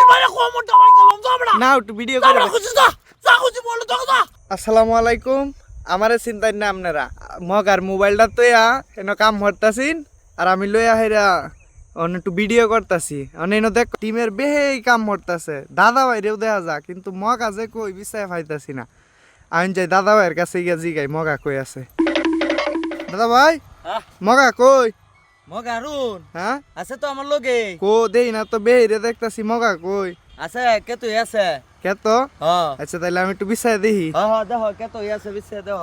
মানে কোমরটা ভাই গেলাম যাবড়া না একটু ভিডিও করে খুঁজি যা যা খুঁজি বল তো যা আসসালামু আলাইকুম আমারে চিন্তাই না আপনারা মগার মোবাইলটা তো এনে কাম হরতাছিন আর আমি লইয়া হেরা অন একটু ভিডিও করতাছি অনেন দেখ টিমের বেহেই কাম হরতাছে দাদা ভাইরেও দেখা যা কিন্তু মগা যে কই বিছায় পাইতাছি না আমি যাই দাদা ভাইয়ের কাছে গিয়া জিগাই মগা কই আছে দাদা ভাই মগা কই মগারুন হ্যাঁ আছে তো আমার লগে কো দেই না তো বেহেরে দেখতাছি মগা কই আছে কে তুই আছে কেত হ্যাঁ আচ্ছা তাহলে আমি একটু বিছায় দেখি হ্যাঁ দেখ কে তুই আছে বিছে দেখ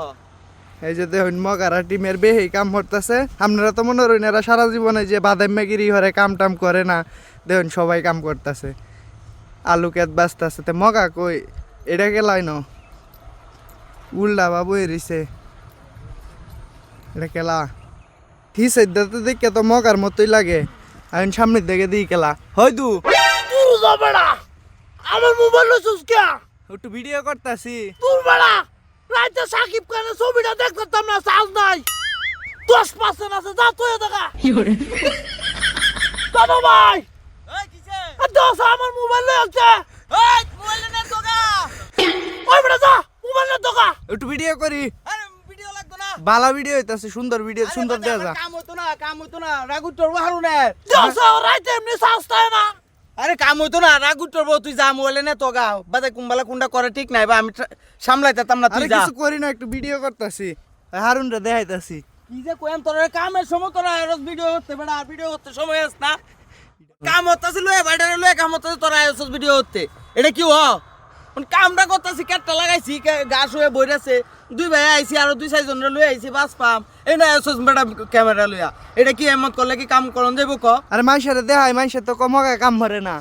এই যে দেখুন মগারা টিমের বেহেই কাম করতেছে আপনারা তো মনে করেন এরা সারা জীবনে যে বাদাম ম্যাগিরি হরে কাম টাম করে না দেখুন সবাই কাম করতেছে আলু কেত বাঁচতেছে তো মগা কই এটা গেলাই ন উল্লা বাবু এরিছে এটা কেলা হিসে তো দেখে তো মগার মতোই লাগে আমি সামনের দিকে দিই কেলা হয়তো তুই যাবড়া আমার মোবাইল লইছস কে একটু ভিডিও করতেছি তুই বড়া রাইতে সাকিব খানের ছবিটা দেখতাম না চার্জ নাই 10% আছে যা তুই দেখা বাবা ভাই এই কিছে দশ আমার মোবাইল লই আছে এই মোবাইল নে তোগা ওই বড়া যা মোবাইল না দোকা একটু ভিডিও করি আরে ভিডিও লাগতো না বালা ভিডিও হইতাছে সুন্দর ভিডিও সুন্দর দেয়া যা কাম হতো না রাগু তোর হারুনে দশ রাইতে এমনি চার্জ তাই না আরে কাম হতো না রাগু তোর তুই যা মোবাইল নে তোগা বাদে কুম্বালা কুন্ডা করে ঠিক নাই বা আমি সামলাইতাম না তুই আরে যা কিছু করি না একটু ভিডিও করতেছি হারুন রে দেখাইতাছি কি যে কইম তোর কামের সময় তোরা রোজ ভিডিও করতে বেড়া ভিডিও করতে সময় আস না কাম হতাছে লয়ে বাইরে লয়ে কাম হতাছে তোরা এসব ভিডিও করতে এটা কি হ কামটা করতেছি কেটটা লাগাইছি গাছ হয়ে বইরাছে দুই ভাই আইছি আর দুই চারজন লয়ে আইছি বাস পাম এই না এসব বেটা ক্যামেরা লইয়া এটা কি এমত করলে কি কাম করন যাইব ক আরে মাইশের দেখাই মাইশের তো কমকা কাম ভরে না